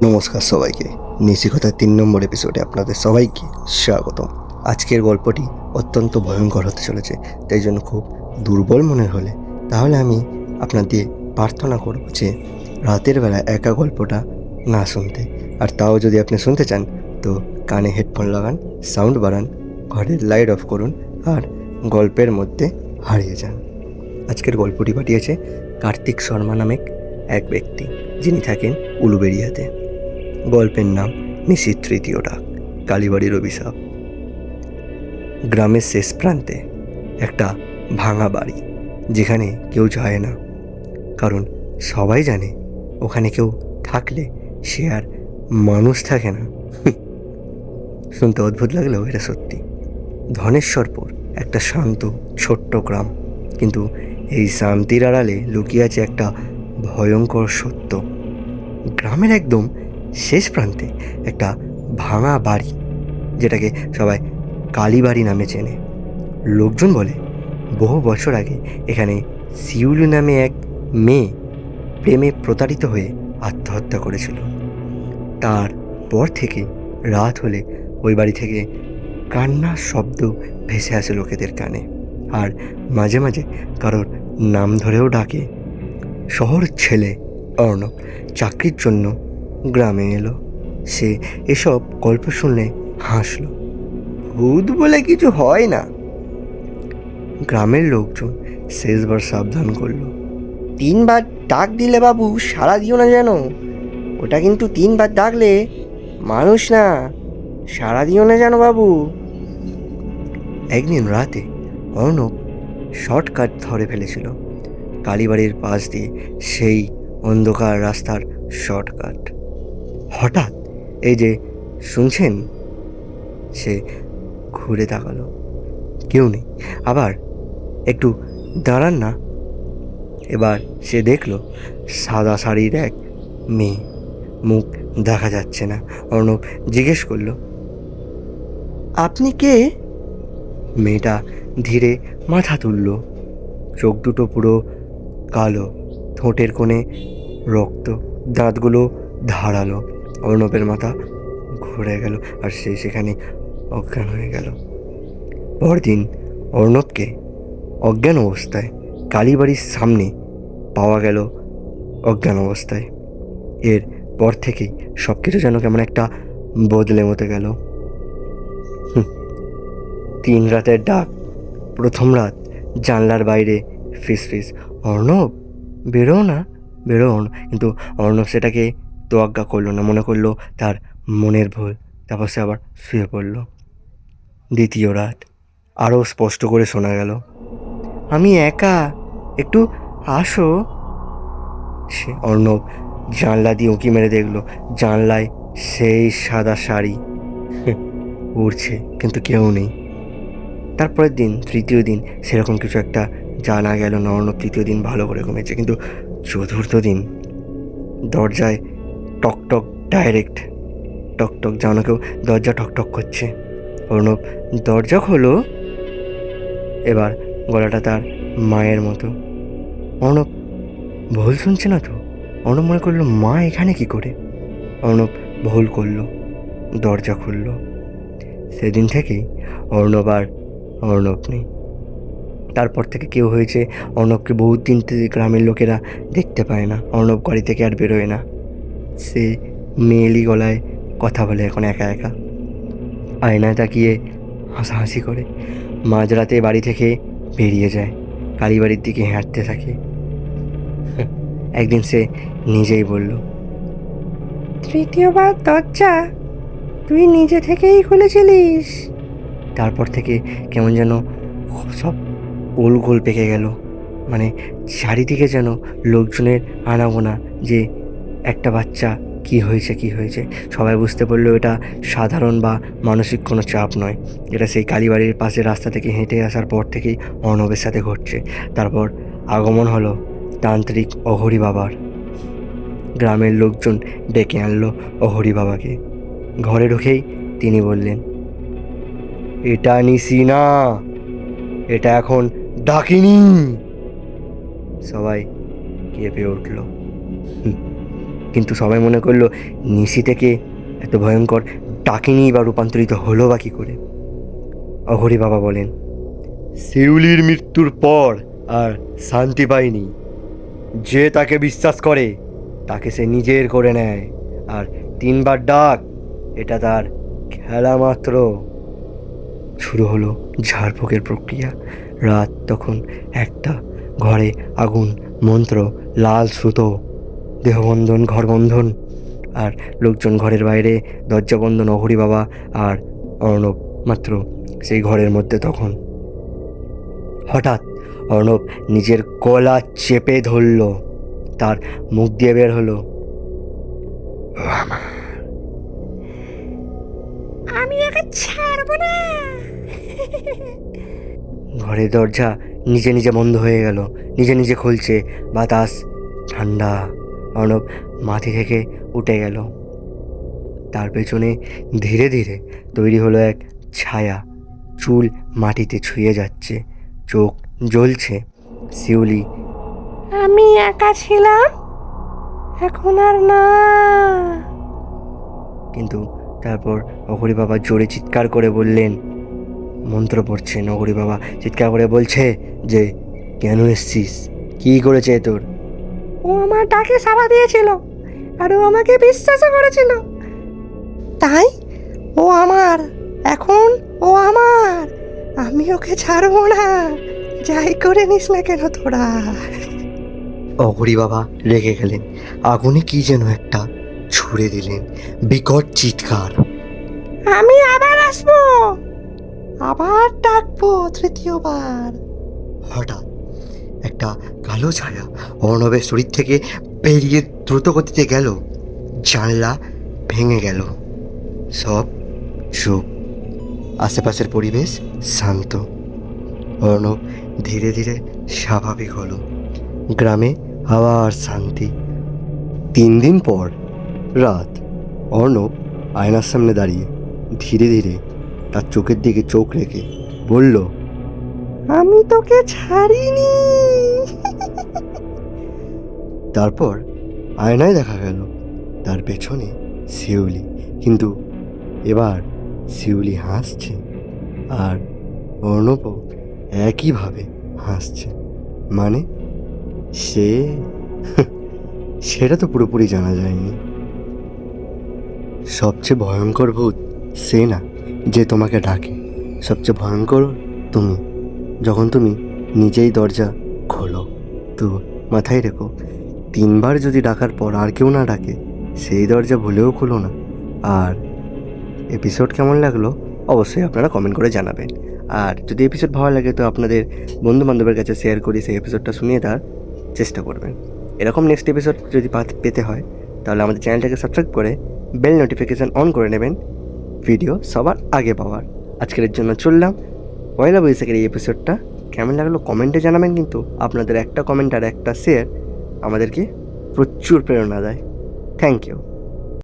নমস্কার সবাইকে। নিশিকথার ৩ নম্বর এপিসোডে আপনাদের সবাইকে স্বাগতম। আজকের গল্পটি অত্যন্ত ভয়ঙ্কর হতে চলেছে, তাই জন্য খুব দুর্বল মনে হলে তাহলে আমি আপনাদের প্রার্থনা করব যে রাতের বেলা একা গল্পটা না শুনতে। আর তাও যদি আপনি শুনতে চান তো কানে হেডফোন লাগান, সাউন্ড বাড়ান, ঘরের লাইট অফ করুন আর গল্পের মধ্যে হারিয়ে যান। আজকের গল্পটি পাঠিয়েছে কার্তিক শর্মা নামে এক ব্যক্তি, যিনি থাকেন উলুবেড়িয়াতে। গল্পের নাম নিশির তৃতীয় ডাক, কালীবাড়ির অভিশাপ। গ্রামের শেষ প্রান্তে একটা ভাঙা বাড়ি, যেখানে কেউ যায় না, কারণ সবাই জানে ওখানে কেউ থাকলে সে আর মানুষ থাকে না। শুনতে অদ্ভুত লাগলেও এটা সত্যি। ধনেশ্বরপুর একটা শান্ত ছোট্ট গ্রাম, কিন্তু এই শান্তির আড়ালে লুকিয়ে আছে একটা ভয়ঙ্কর সত্য। গ্রামের একদম শেষ প্রান্তে একটা ভাঙা বাড়ি, যেটাকে সবাই কালীবাড়ি নামে চেনে। লোকজন বলে বহু বছর আগে এখানে শিউলি নামে এক মেয়ে প্রেমে প্রতারিত হয়ে আত্মহত্যা করেছিল। তারপর থেকে রাত হলে ওই বাড়ি থেকে কান্নার শব্দ ভেসে আসে লোকেদের কানে, আর মাঝে মাঝে কারোর নাম ধরেও ডাকে। শহর ছেলে অর্ণব চাকরির জন্য গ্রামে এলো। সে এসব গল্প শুনলে হাসলো। ভূত বলে কিছু হয় না, গ্রামের লোকজন শেষবার সাবধান করলো। 3বার ডাক দিলে বাবু সাড়া দিও না যেন, ওটা কিন্তু 3বার ডাকলে মানুষ না, সাড়া দিও না যেন বাবু। একদিন রাতে অর্ণব শর্টকাট ধরে ফেলেছিল, কালীবাড়ির পাশ দিয়ে সেই অন্ধকার রাস্তার শর্টকাট। হঠাৎ এই যে শুনছেন, সে ঘুরে তাকালো, কেউ নেই। আবার একটু দাঁড়ান না। এবার সে দেখলো সাদা শাড়ির এক মেয়ে, মুখ দেখা যাচ্ছে না। অর্ণব জিজ্ঞেস করলো, আপনি কে? মেয়েটা ধীরে মাথা তুলল, চোখ দুটো পুরো কালো, ঠোঁটের কোণে রক্ত, দাঁতগুলো ধারালো। অর্ণবের মাথা ঘুরে গেল আর সে সেখানে অজ্ঞান হয়ে গেল। পরদিন অর্ণবকে অজ্ঞান অবস্থায় কালীবাড়ির সামনে পাওয়া গেল। অজ্ঞান অবস্থায় এর পর থেকেই সব কিছু যেন কেমন একটা বদলে মতে গেল। 3 রাতের ডাক। প্রথম রাত জানলার বাইরে ফিস ফিস, অর্ণব বেরো না, বেরো না। কিন্তু অর্ণব সেটাকে তোয়াক্কা করলো না, মনে করলো তার মনের ভুল। তারপর সে আবার শুয়ে পড়ল। দ্বিতীয় রাত আরও স্পষ্ট করে শোনা গেল, আমি একা, একটু আসো। সে অর্ণব জানলা দিয়ে উঁকি মেরে দেখলো, জানলায় সেই সাদা শাড়ি উড়ছে, কিন্তু কেউ নেই। তারপরের দিন, তৃতীয় দিন, সেরকম কিছু একটা জানা গেল না। অর্ণব তৃতীয় দিন ভালো করে ঘুমিয়েছে, কিন্তু চতুর্থ দিন দরজায় টকটক, ডাইরেক্ট টকটক, যেন কেউ দরজা টকটক করছে। অর্ণব দরজা খোলো। এবার গলাটা তার মায়ের মতো। অর্ণব ভুল শুনছে না তো? অর্ণব মনে করলো মা এখানে কি করে। অর্ণব ভুল করলো, দরজা খুলল। সেদিন থেকেই অর্ণব আর অর্ণব নেই। তারপর থেকে কেউ হয়েছে অর্ণবকে বহুত দিন থেকে গ্রামের লোকেরা দেখতে পায় না। অর্ণব বাড়ি থেকে আর বেরোয় না, সে মেয়েলি গলায় কথা বলে এখন একা একা, আয়নায় তাকিয়ে হাসাহাসি করে। মাঝরাতে বাড়ি থেকে বেরিয়ে যায়, কালীবাড়ির দিকে হাঁটতে থাকে। একদিন সে নিজেই বলল, তৃতীয়বার দরজা তুই নিজে থেকেই খুলেছিলিস। তারপর থেকে কেমন যেন সব গোল পেকে গেল, মানে চারিদিকে যেন লোকজনের আনাগোনা, যে একটা বাচ্চা কি হয়েছে কি হয়েছে। সবাই বুঝতে পারলো এটা সাধারণ বা মানসিক কোনো চাপ নয়, এটা সেই কালীবাড়ির পাশে রাস্তা থেকে হেঁটে আসার পর থেকেই অর্ণবের সাথে ঘটছে। তারপর আগমন হলো তান্ত্রিক অঘরী বাবার। গ্রামের লোকজন ডেকে আনলো অঘরী বাবাকে। ঘরে ঢুকেই তিনি বললেন, এটা নিশি না, এটা এখন ডাকিনি। সবাই কেঁপে উঠল। কিন্তু সবাই মনে করলো নিশি থেকে এত ভয়ঙ্কর ডাকিনী বা রূপান্তরিত হলো বা কী করে। অঘরী বাবা বলেন, শিউলির মৃত্যুর পর আর শান্তি পায়নি। যে তাকে বিশ্বাস করে তাকে সে নিজের করে নেয়, আর 3বার ডাক এটা তার খেলা মাত্র। শুরু হলো ঝাড়ফুঁকের প্রক্রিয়া। রাত তখন 1টা। ঘরে আগুন, মন্ত্র, লাল সুতো, দেহবন্ধন, ঘরবন্ধন, আর লোকজন ঘরের বাইরে, দরজা বন্ধন। অঘরী বাবা আর অর্ণব মাত্র সেই ঘরের মধ্যে। তখন হঠাৎ অর্ণব নিজের গলা চেপে ধরল। তার মুখ দিয়ে বের হলো, আমি ওকে ছাড়বো না। ঘরের দরজা নিজে নিজে বন্ধ হয়ে গেল, নিজে নিজে খুলছে। বাতাস ঠান্ডা। অর্ণব মাটি থেকে উঠে গেল। তার পেছনে ধীরে ধীরে তৈরি হলো এক ছায়া। চুল মাটিতে ছুঁয়ে যাচ্ছে, চোখ জ্বলছে। শিউলি, আমি একা ছিলাম, এখন আর না। কিন্তু তারপর অঘরী বাবা জোরে চিৎকার করে বললেন, মন্ত্র পড়ছেন। অঘরী বাবা চিৎকার করে বলছে যে, কেন এসছিস, কি করেছে তোর? ও আমার ডাকে সাড়া দিয়েছিল, আর ও আমাকে বিশ্বাসও করেছিল, তাই ও আমার। এখন ও আমার, আমি ওকে ছাড়বো না, যাই করে নিস না কেন তোরা। অঘরী বাবা রেগে গেলেন। আগুনে কি যেন একটা ছুঁড়ে দিলেন। বিকট চিৎকার, আমি আবার আসবো, আবার ডাকবো 3য় বার। হঠাৎ একটা কালো ছায়া অর্ণবের শরীর থেকে বেরিয়ে দ্রুত গতিতে গেল। জানলা ভেঙে গেল। সব চুপ। আশেপাশের পরিবেশ শান্ত। অর্ণব ধীরে ধীরে স্বাভাবিক হলো। গ্রামে আবার শান্তি। 3 দিন পর রাত। অর্ণব আয়নার সামনে দাঁড়িয়ে ধীরে ধীরে তার চোখের দিকে চোখ রেখে বলল, আমি তোকে ছাড়িনি। তারপর আয়নায় দেখা গেল তার পেছনে শিউলি, কিন্তু এবার শিউলি হাসছে, আর অর্ণবও একইভাবে হাসছে। মানে সে সেটা তো পুরোপুরি জানা যায়নি। সবচেয়ে ভয়ঙ্কর ভূত সে না যে তোমাকে ডাকে, সবচেয়ে ভয়ঙ্কর তুমি, যখন তুমি নিজেই দরজা খোলো। তো মাথায় রেখো, 3বার যদি ডাকার পর আর কেউ না ডাকে, সেই দরজা ভুলেও খোলো না। আর এপিসোড কেমন লাগলো অবশ্যই আপনারা কমেন্ট করে জানাবেন। আর যদি এপিসোড ভালো লাগে তো আপনাদের বন্ধু বান্ধবের কাছে শেয়ার করে সেই এপিসোডটা শুনিয়ে দেওয়ার চেষ্টা করবেন। এরকম নেক্সট এপিসোড যদি পেতে হয় তাহলে আমাদের চ্যানেলটাকে সাবস্ক্রাইব করে বেল নোটিফিকেশান অন করে নেবেন, ভিডিও সবার আগে পাওয়ার। আজকের জন্য চললাম। পয়লা বৈশাখের এই এপিসোডটা কেমন লাগলো কমেন্টে জানাবেন, কিন্তু আপনাদের একটা কমেন্ট আর একটা শেয়ার আমাদেরকে প্রচুর প্রেরণা দেয়। Thank you.